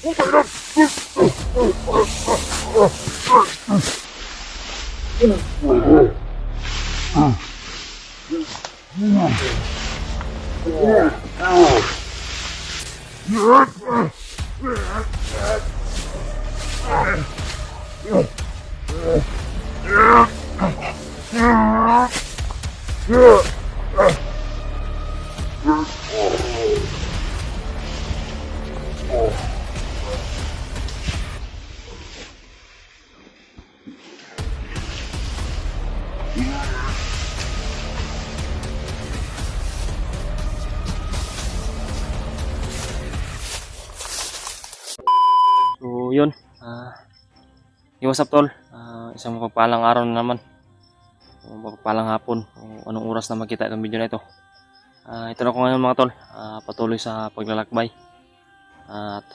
So yun, what's up tol, isang mapagpalang araw na naman, o mapagpalang hapon, o anong oras na makita itong video na ito. Ito na ako ngayon mga tol, patuloy sa paglalakbay. At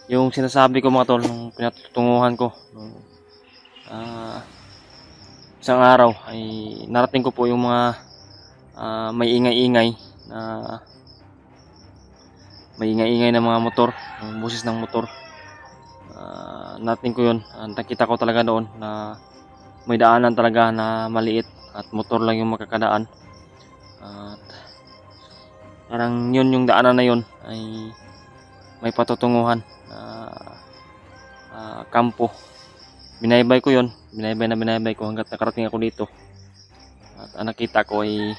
yung sinasabi ko mga tol, nung pinatutunguhan ko nung isang araw, ay narating ko po yung mga may ingay-ingay na mga motor, yung busis ng motor. Natin ko yun, nakita ko talaga doon na may daanan talaga na maliit at motor lang yung makakadaan. At parang yun, yung daanan na yun ay may patutunguhan kampo. Binaybay ko yun, binaybay ko hanggat nakarating ako dito. At ang nakita ko ay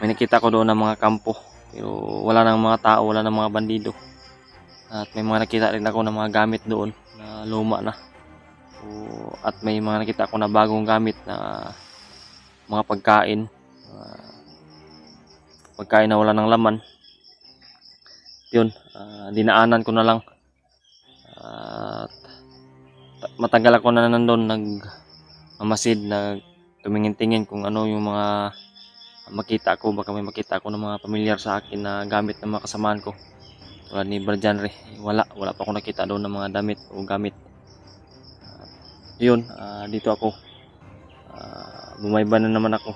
may nakita ko doon ng mga kampo, pero wala nang mga tao, wala nang mga bandido. At may mga nakita rin ako ng mga gamit doon na luma na. At may mga nakita ako na bagong gamit na mga pagkain. Pagkain na wala ng laman. Yun, dinaanan ko na lang. At matagal ako na nandun, nagmamasid, tumingin-tingin kung ano yung mga makita ko. Baka may makita ako ng mga pamilyar sa akin na gamit ng mga kasamaan ko. Tulad ni Barjanre, wala pa ako nakita doon ng mga damit o gamit. Yun, dito ako, bumayba na naman ako.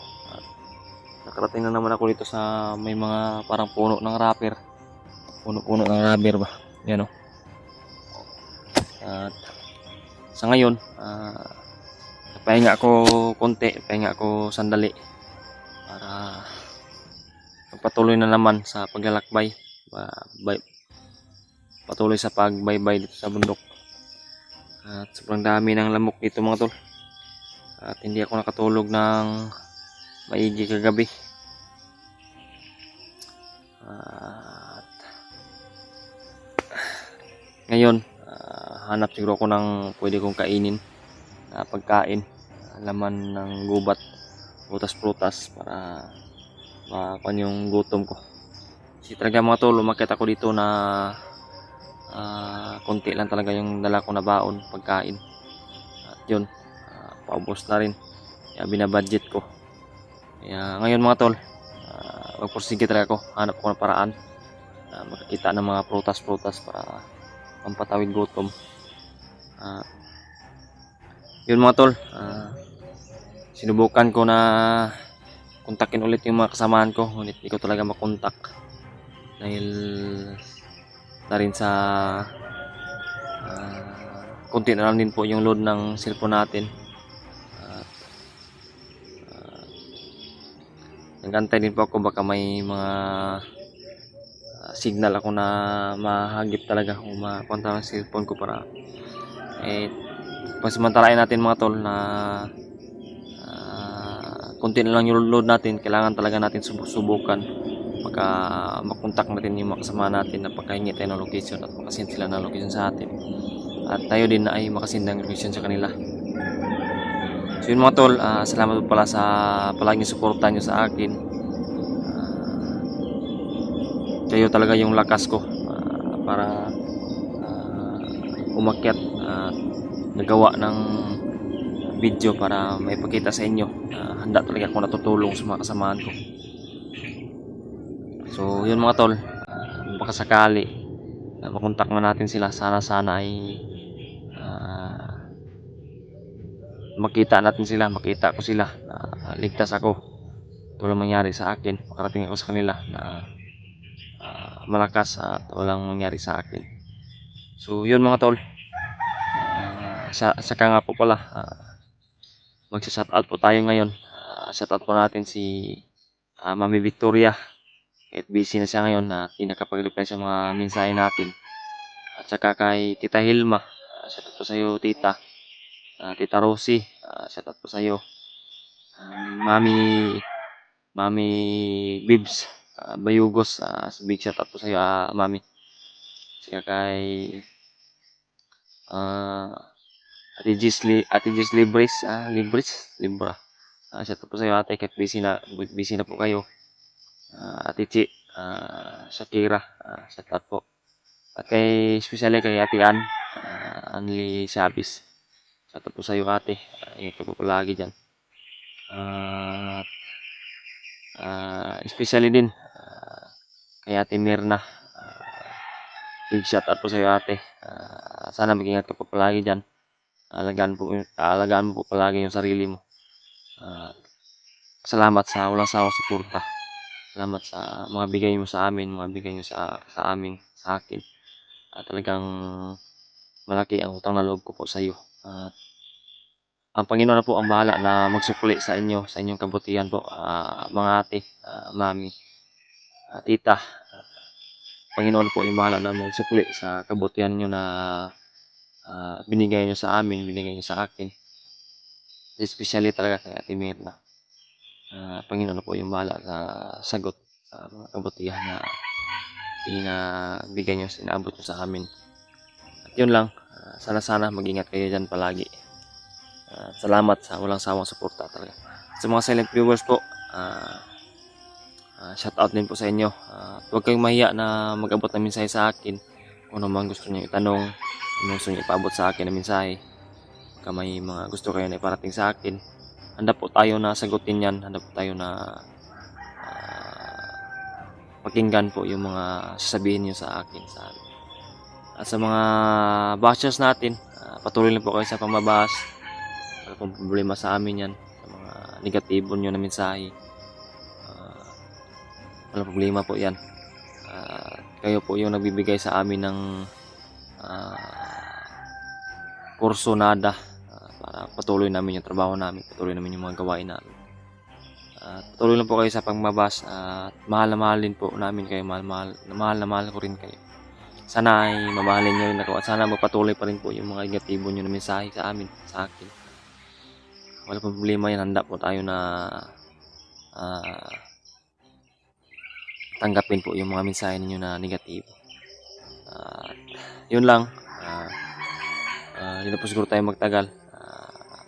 Nakarating na naman ako dito sa may mga parang puno ng rubber. Puno ng rubber ba? Yan o. At sa ngayon, pahinga ako konti, pahinga ako sandali para magpatuloy na naman sa paglalakbay. Patuloy sa pagbaybay dito sa bundok. At sobrang dami ng lamok dito mga tol. At hindi ako nakatulog ng maigi kagabi. At ngayon, hanap siguro ako ng pwede kong kainin na pagkain, laman ng gubat, prutas para makuha yung gutom ko. Kasi talaga mga tol, umakyat ako dito na konti lang talaga yung dala ko na baon, pagkain. At yun, paubos na rin, kaya binabudget ko. Kaya ngayon mga tol, magpursige talaga ako, hanap ko ng paraan na makakita ng mga prutas para pampatawid gutom. Yun mga tol, sinubukan ko na kontakin ulit yung mga kasamaan ko, ngunit hindi ko talaga makontak dahil na rin sa konti na lang din po yung load ng cellphone natin. Nagantay din po ako, baka may mga signal ako na mahagip talaga kung makontak ang cellphone ko para pasamantalain natin mga tol na konti na lang yung load natin. Kailangan talaga natin subukan baka makontak natin yung makasama natin na pagkahingi tayo ng location at makasend sila ng location sa atin at tayo din na ay makasend ng location sa kanila. So yun mga tol, salamat po pala sa palaging suporta nyo sa akin. Kayo talaga yung lakas ko para umakyat at nagawa ng video para maipakita sa inyo. Handa talaga ako natutulong sa mga kasamaan ko. So yun mga tol, baka sakali makontak na natin sila, sana ay makita ko sila, ligtas ako tulad mangyari sa akin, makarating ako sa kanila na malakas at walang nangyari sa akin. So yun mga tol, saka nga po pala, magsa-shoutout po tayo ngayon. Shoutout po natin si Mami Victoria. Kahit busy na siya ngayon na hindi nakapag-reply sa mga mensahe natin. At saka kay Tita Hilma, shoutout po sa iyo tita. Tita Rosie, shoutout po sa iyo. Mami Bibs, Bayugos, big shoutout po sa iyo, Mami. Saka kay Ate Gis Libra. Shoutout po sa iyo ate, kahit busy na po kayo. Ate Chi, Shakira, shoutout po. At especially kay Ate Anli Sabis. Shoutout po sa iyo ate, ingat po palagi dyan. Especially din kay Ate Mirna, big shoutout po sa iyo ate. Sana mag-ingat ka po palagi dyan. Alagaan mo po palagi yung sarili mo. Salamat sa walang sawang suporta. Salamat sa mga bigay mo sa amin, mga bigay mo sa akin. Talagang malaki ang utang na loob ko po sa iyo. Ang Panginoon na po ang bahala na magsukli sa inyong kabutihan po, mga ate, mami, tita. Panginoon po yung bahala na magsukli sa kabutihan niyo na binigay niyo sa amin, binigay niyo sa akin. Especially talaga kay Ate Mirna. Panginoon na po yung bahala sa sagot sa mga kabutihan na pinabigay niyo, sinaabot niyo sa amin. At yun lang, sana mag-ingat kayo dyan palagi. Salamat sa walang sawang suporta talaga. Sa mga silent viewers po, shout out din po sa inyo. Huwag kayong mahiya na mag-abot ng mensahe sa akin. Kung ano man gusto niyo itanong, kung gusto niyo ipaabot sa akin ng mensahe, kung may mga gusto kayo na iparating sa akin, handa po tayo na sagutin yan. Handa po tayo na pakinggan po yung mga sasabihin niyo sa akin. At sa mga bashers natin, patuloy lang po kayo sa pambabas. Wala pong problema sa amin yan. Sa mga negatibo nyo na mensahe, wala problema po yan. Kayo po yung nagbibigay sa amin ng kurso nada, para patuloy namin yung trabaho namin, patuloy namin yung mga gawain namin. Patuloy lang po kayo sa pagmabas at mahal na mahal din po namin kayo, mahal na mahal ko rin kayo. Sana ay mamahalin nyo rin ako at sana magpatuloy pa rin po yung mga negatibo nyo na mensahe sa akin. Wala pong problema yan, handa po tayo na tanggapin po yung mga mensahe ninyo na negatibo. Yun lang, hindi na po siguro tayo magtagal.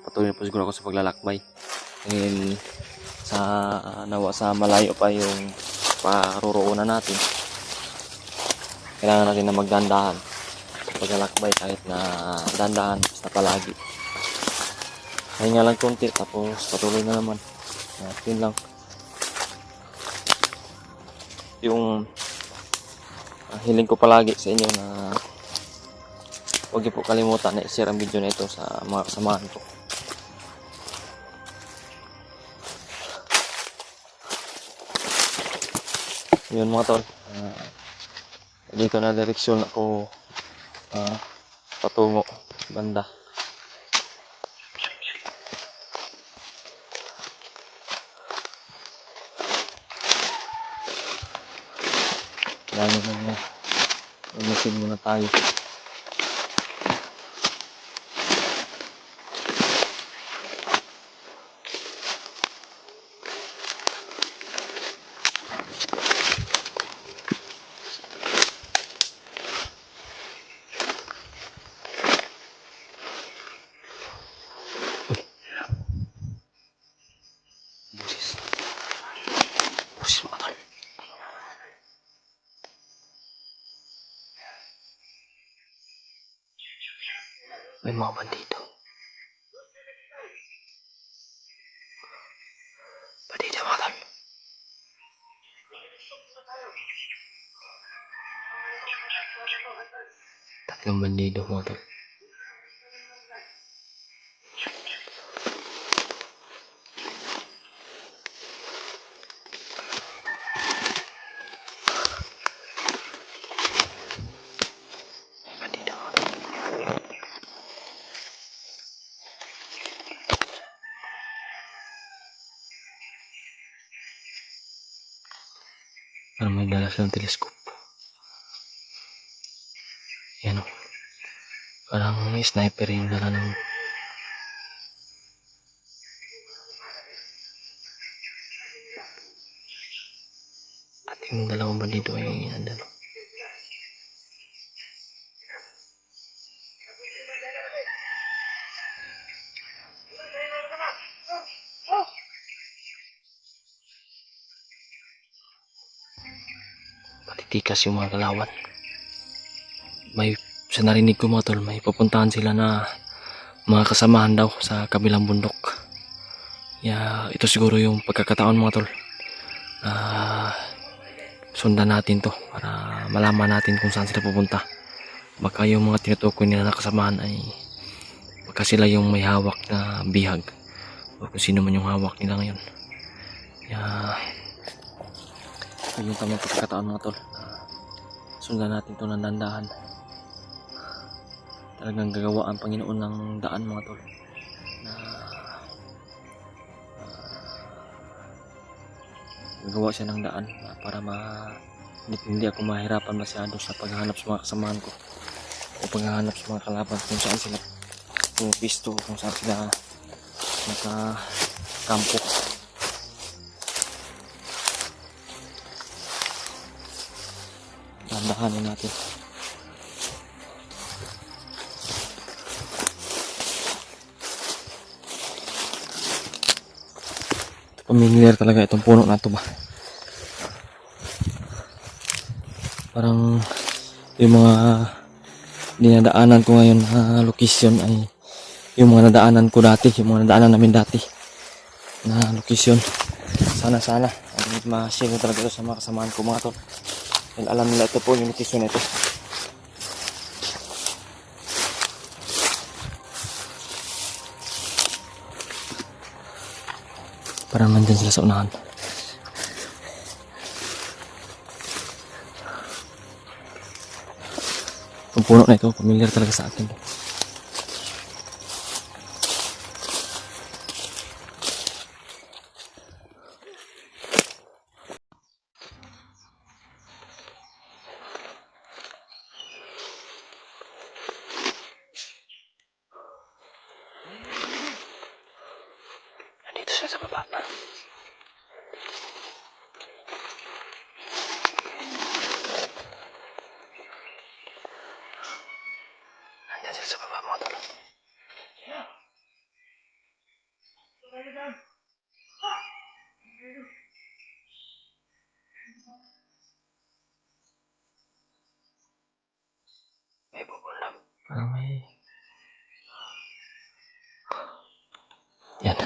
Patuloy na po siguro ako sa paglalakbay. And nawa sa malayo pa yung paruroonan natin. Kailangan natin na magdandahan sa paglalakbay, kahit na dandahan basta palagi. Pahinga lang konti tapos patuloy na naman. Yun lang. Yung hiling ko palagi sa inyo na huwag niyo po kalimutan na i-share ang video na ito sa mga kasamahan ko. Yun mga tol, dito na direksyon ako patungo banda. Umasin muna tayo. Busis mga tol. May mga bandito. Bandito mga tol. Tatlong bandito mga tol. Parang may dala silang teleskop. Yan o. Parang sniper yung dala ng... At yung dalawang bandido ay nandun. Matitikas yung mga kalawan. May sa narinig ko mga tol, may pupuntahan sila na mga kasamahan daw sa kabilang bundok. Ito siguro yung pagkakataon mga tol. Sundan natin to para malaman natin kung saan sila pupunta. Baka yung mga tinutukoy nila na kasamahan ay baka sila yung may hawak na bihag o kung sino man yung hawak nila ngayon. Ito yung tamang pagkakataon mga tol. Sundan natin to ng dandahan. Talagang gagawa ang Panginoon ng daan mga tol na gagawa siya ng daan para hindi ako mahirapan masyado sa paghahanap sa mga kasamahan ko o paghahanap sa mga kalaban kung saan sila pisto, kung saan sila nakakampo. Dandahanin natin. Familiar talaga itong puno na to ba? Parang yung mga dinadaanan ko ngayon na location ay yung mga nadaanan ko dati, yung mga nadaanan namin dati na location. Sana ma-share ko talaga ito sa mga kasamahan ko mga tol. Dahil alam nila ito po yung location na ito. Parang nandyan sila sa unahan. Yung puno na ito, familiar talaga sa akin. Nandito siya sa baba. Nandyan sila sa baba mga tol. May bubulam. Parang may... Yan.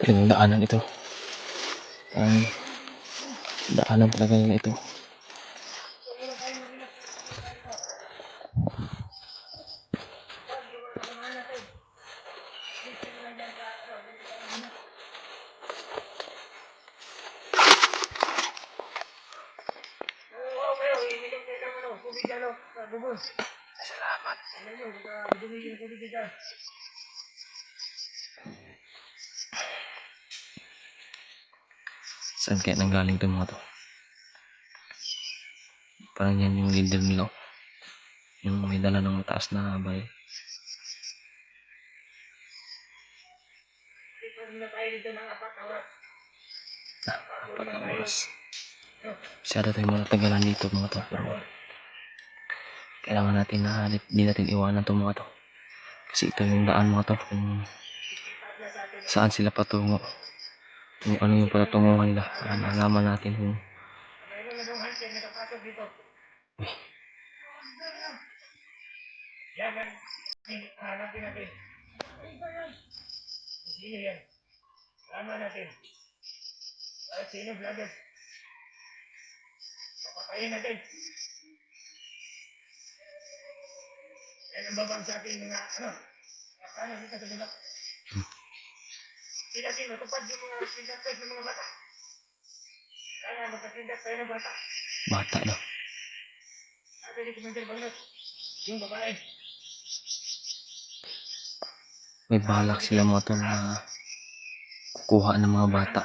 Talagang daanan ito. Daanan talaga nila ito. Salamat. Saan kaya nanggaling itong mga to? Parang yan yung leader nila. Yung may dala ng mataas na bay. Apat na oras. Masyado tayong matatagalan dito mga to. Pero kailangan natin na di natin iwanan itong mga to. Kasi ito yung daan mga to. Kung saan sila patungo. Kung ano yung patatunguhan nila. Para malaman natin kung... Uy. Sino yan? Tama natin. Sino vlogger? Papatayin natin. Yan ang babang sa ating mga ano dito sa diba? Hindi natin matupad yung mga pinatay ng mga bata. Kaya magkatindak tayo ng bata. Bata daw. Sabi ni Commander Bangot, yung babae. may balak sila mga tol na kukuha ng mga bata.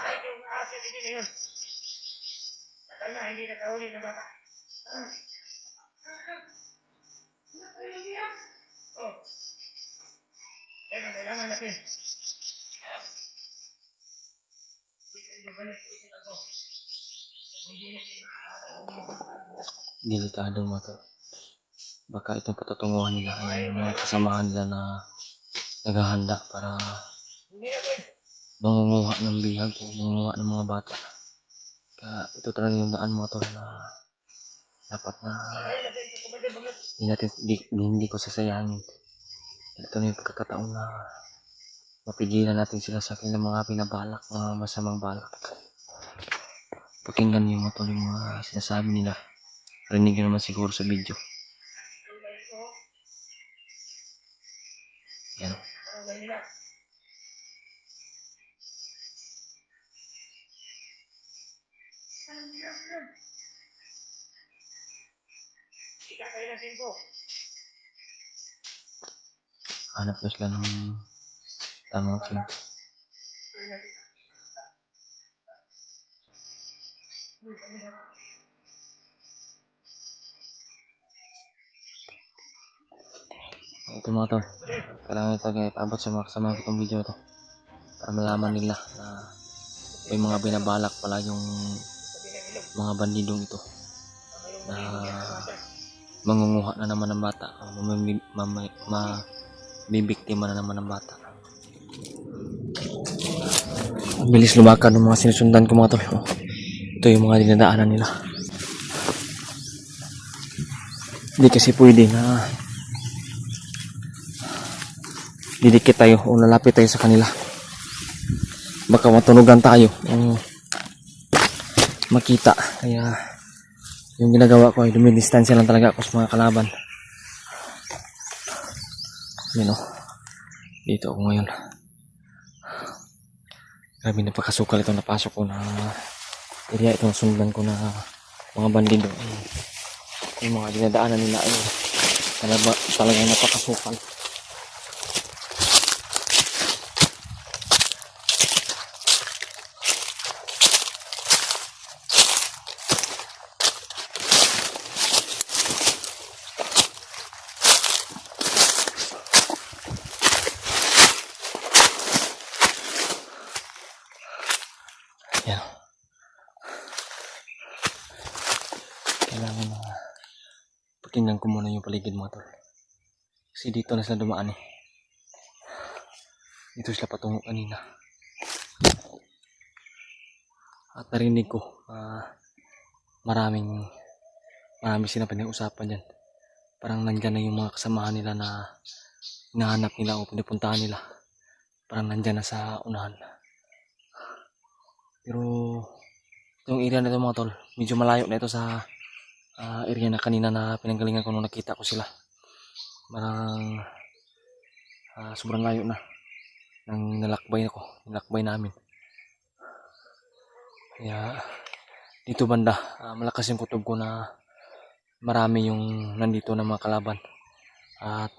Delikado mga tol. Baka itong patutunguhan nila ay mga kasamahan nila na naghahanda para mangunguha ng bihag o mangunguha ng mga bata. Kaya ito talaga yung daan mga tol na dapat na hindi ko sasayangin. Ito na yung pagkakataon na mapigilan natin sila sa kanilang mga pinabalak, mga masamang balak. Pakinggan niyo mga tol yung mga sinasabi nila. Rinig nyo naman siguro sa video. Yan. Hanap na sila ng tamang king. Ito mga tol, kailangan ito ipaabot sa mga kasama ko itong video to para malaman nila na may mga binabalak pala yung mga bandidong ito na mangunguha na naman ng bata, mabibiktima na naman ng bata. Ang bilis lumakad ng mga sinusundan ko mga tol. Ito yung mga dinadaanan nila. Hindi kasi pwede na didikit tayo o lalapit tayo sa kanila. Baka matunugan tayo makita. Kaya yung ginagawa ko ay dumidistansya lang talaga ako sa mga kalaban. Yan o. Dito ako ngayon. Grabe, napakasukal itong napasok ko na area, itong sundan ko na mga bandido. Yung mga dinadaanan nila ay talagang napakasukal. Yan. Kailangan na pakinggan ko muna yung paligid mga tol. Kasi dito na sila dumaan eh. Dito sila patungo kanina. At narinig ko marami sila pinag-usapan dyan. Parang nandyan na yung mga kasamahan nila na hinahanap nila o pinupuntahan nila. Parang nandyan na sa unahan. Pero yung area na ito mga tol, medyo malayo na ito sa area na kanina na pinanggalingan ko nung nakita ko sila. Parang sobrang layo na nang nilakbay namin. Kaya dito banda malakas yung kutob ko na marami yung nandito na mga kalaban. At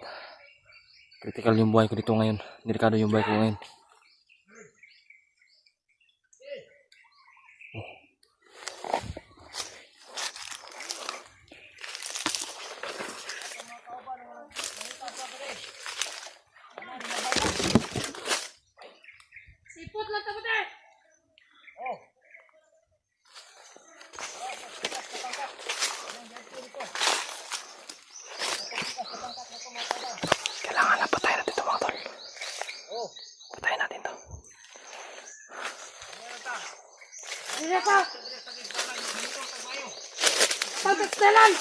critical yung buhay ko dito ngayon. Delikado yung buhay ko ngayon. Sipot lang tapos eh. Oh. Kailangan na patayin natin ito mga tol. Patayin natin ito. Ano pa? Pagkastalan.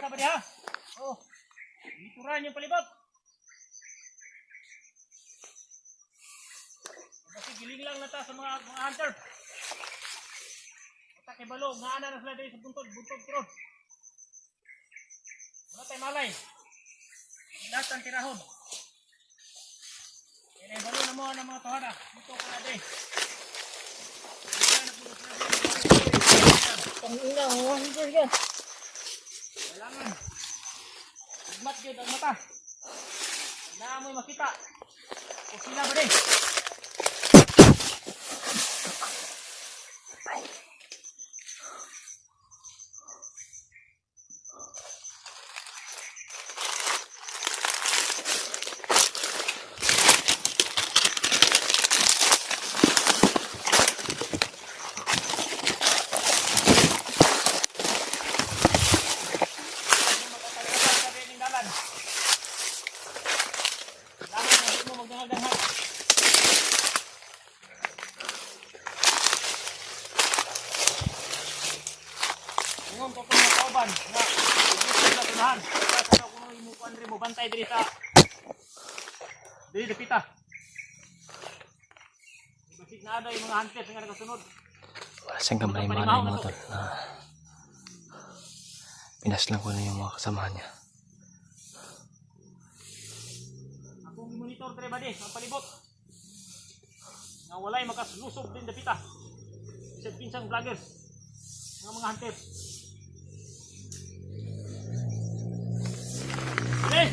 Sabi dia. Oh. Ituran yung palibot. Kasi giling lang na ta sa mga hunter. Basta kay balog, nga ana na sila dito sa buntod tirod. Wala tayo malay. Lahat ang tirahon. Kaya balo na mo ng mga tuhada. Dito ko na din. Pangina, hunter yan. Kailangan. Higmat yun ang mata. Kailangan mo'y makita. O sila ba din? Ingon ko kung mga kauban na gusto nila tunahan. Kaya sa kung imukuan rin mo, bantay diri sa diri dapita. Basit na ada yung mga hunters nga nakasunod. Wala siyang gamay mga mo tol. Pinaslang ko na yung mga kasamahan niya. Akong monitor diri ba di ang palibot. Nga walay makaslusob din dapita. Isang pinsang vloggers nga mga hunters. Okay.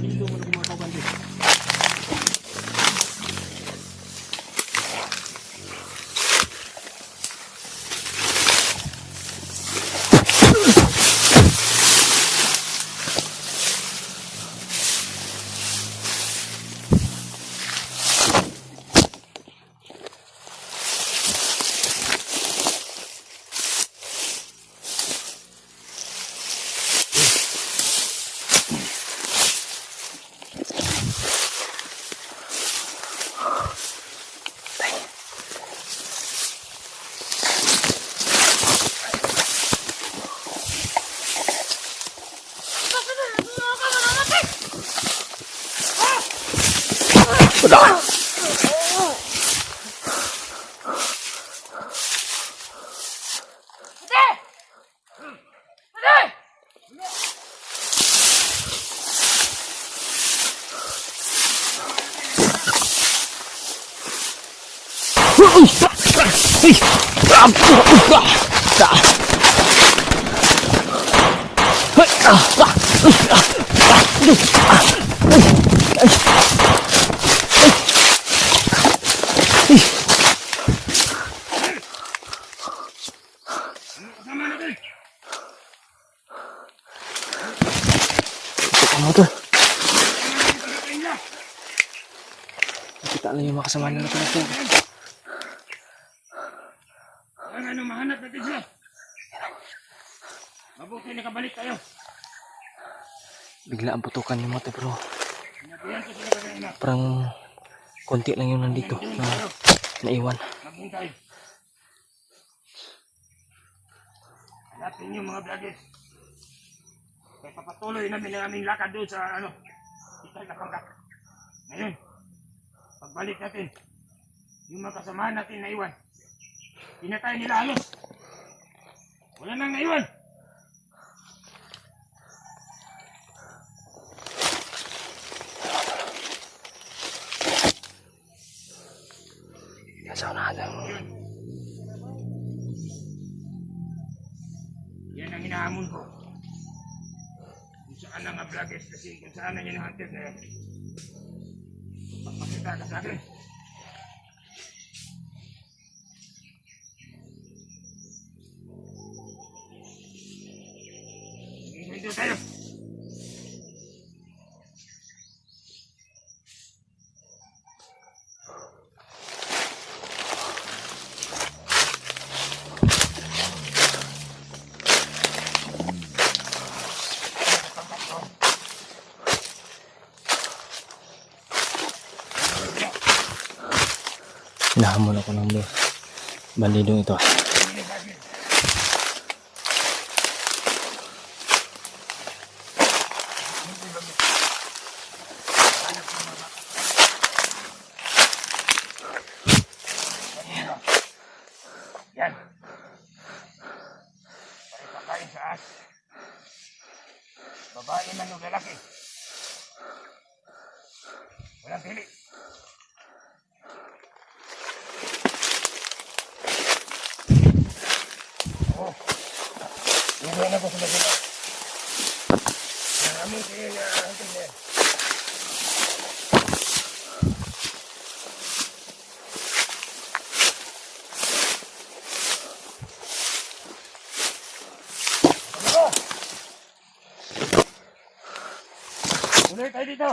Hilo mo na mga kauban din. Ano to? Kita lang yung mga kasama nila natin. Ano, mahanap natin sila. Mabuti nakabalik tayo. Bigla ang putukan yung mata bro. Sinabihan ko sila kanina. Parang konti lang yung nandito na naiwan. Mabuti tayo. Hanapin yung mga vloggers. Kaya papatuloy namin ang aming lakad doon sa Itay na Pangkat. Ngayon, pagbalik natin, yung mga kasamahan natin na iwan, pinatay nila halos. Wala nang naiwan. Kasaw na lang. Yan ang hinahamon ko. Kung saan ang vloggers kasi kung saan ang hunter na yan. Pagpakita ka sa akin. Dito tayo. Hinahamon ako ng bandidong ito. Yan. Pare pakain sa as. Babae man o lalaki. Walang pili. Oh. Hindi na ko sa mga. Namin kayo na hantin na. Tuloy tayo dito.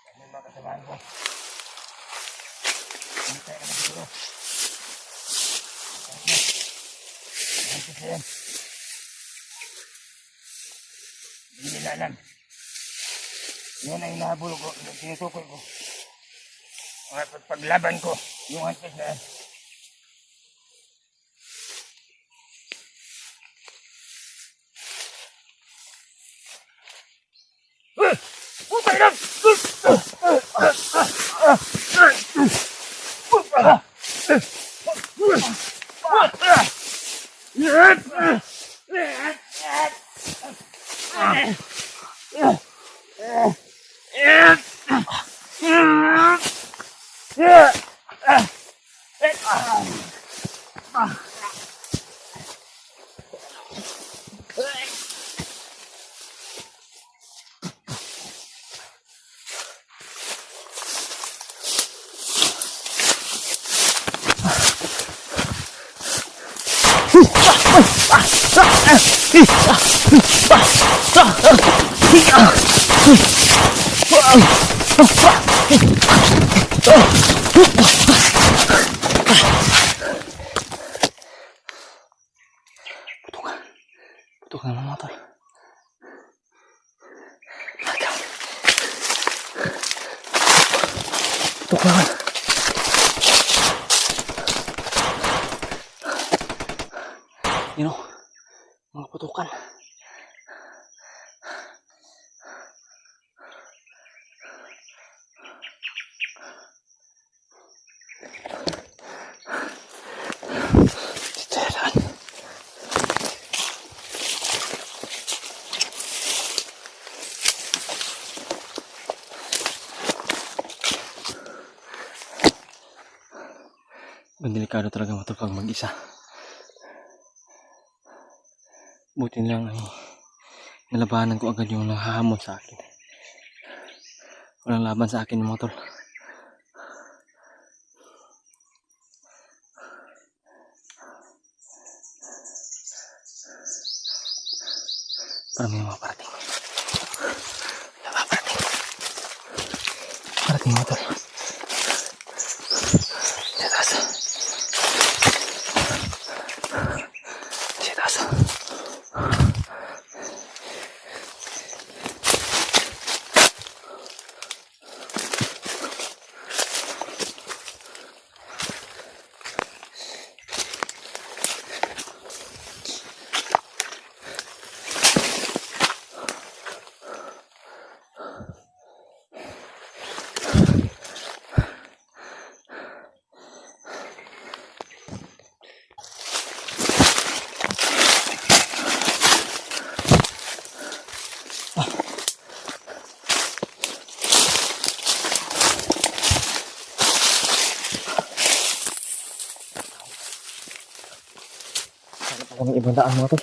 Ano yung mga kasamahan ko? Hindi tayo naman siguro. Hantis na yan. Hindi nila alam. Yan ang hinahabol ko. Tinutukoy ko. At paglaban ko, yung hantis na yan. Putay lang! Putukan ng motor. Putukan. You know, mga putukan. Delikado talaga motor pag mag-isa. Buti lang ay nalabanan ko agad yung nanghahamon sa akin. Walang laban sa akin yung motor. Para may maparating. Parating motor. Sa taas. Sa taas. Ako ng ibang daan motor.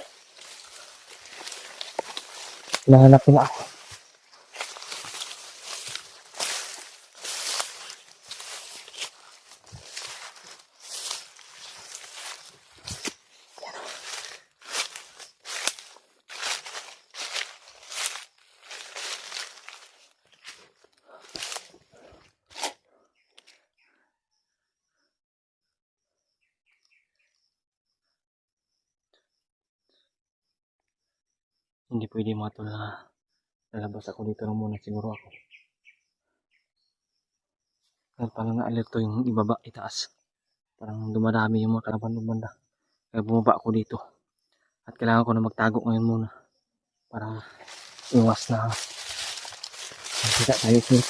Hinahanap nila ako. Hindi pwede matol na Lalabas ako dito na muna siguro ako. At parang na-alerto yung ibaba, itaas. Parang dumadami yung mga kalaban ng banda. Kaya bumaba ako dito. At kailangan ko na magtago ngayon muna. Para iwas na makita tayo ulit.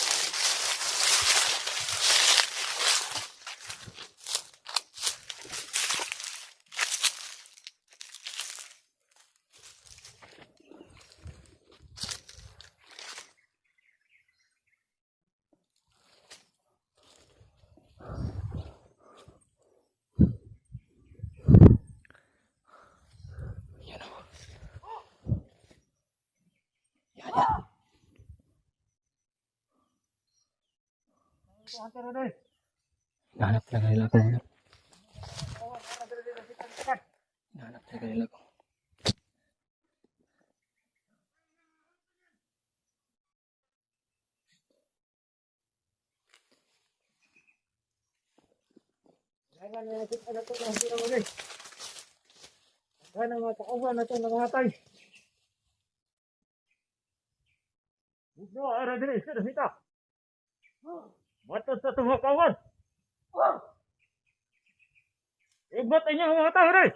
Yan o. Yan, yan. Nahanap talaga nila ako ngayon. Nahanap talaga nila ako. Sana mga kauban na itong nangatay. Gusto, ara din, isa kita. Batos sa itong mga kauban. Ibat niya mga tao rin.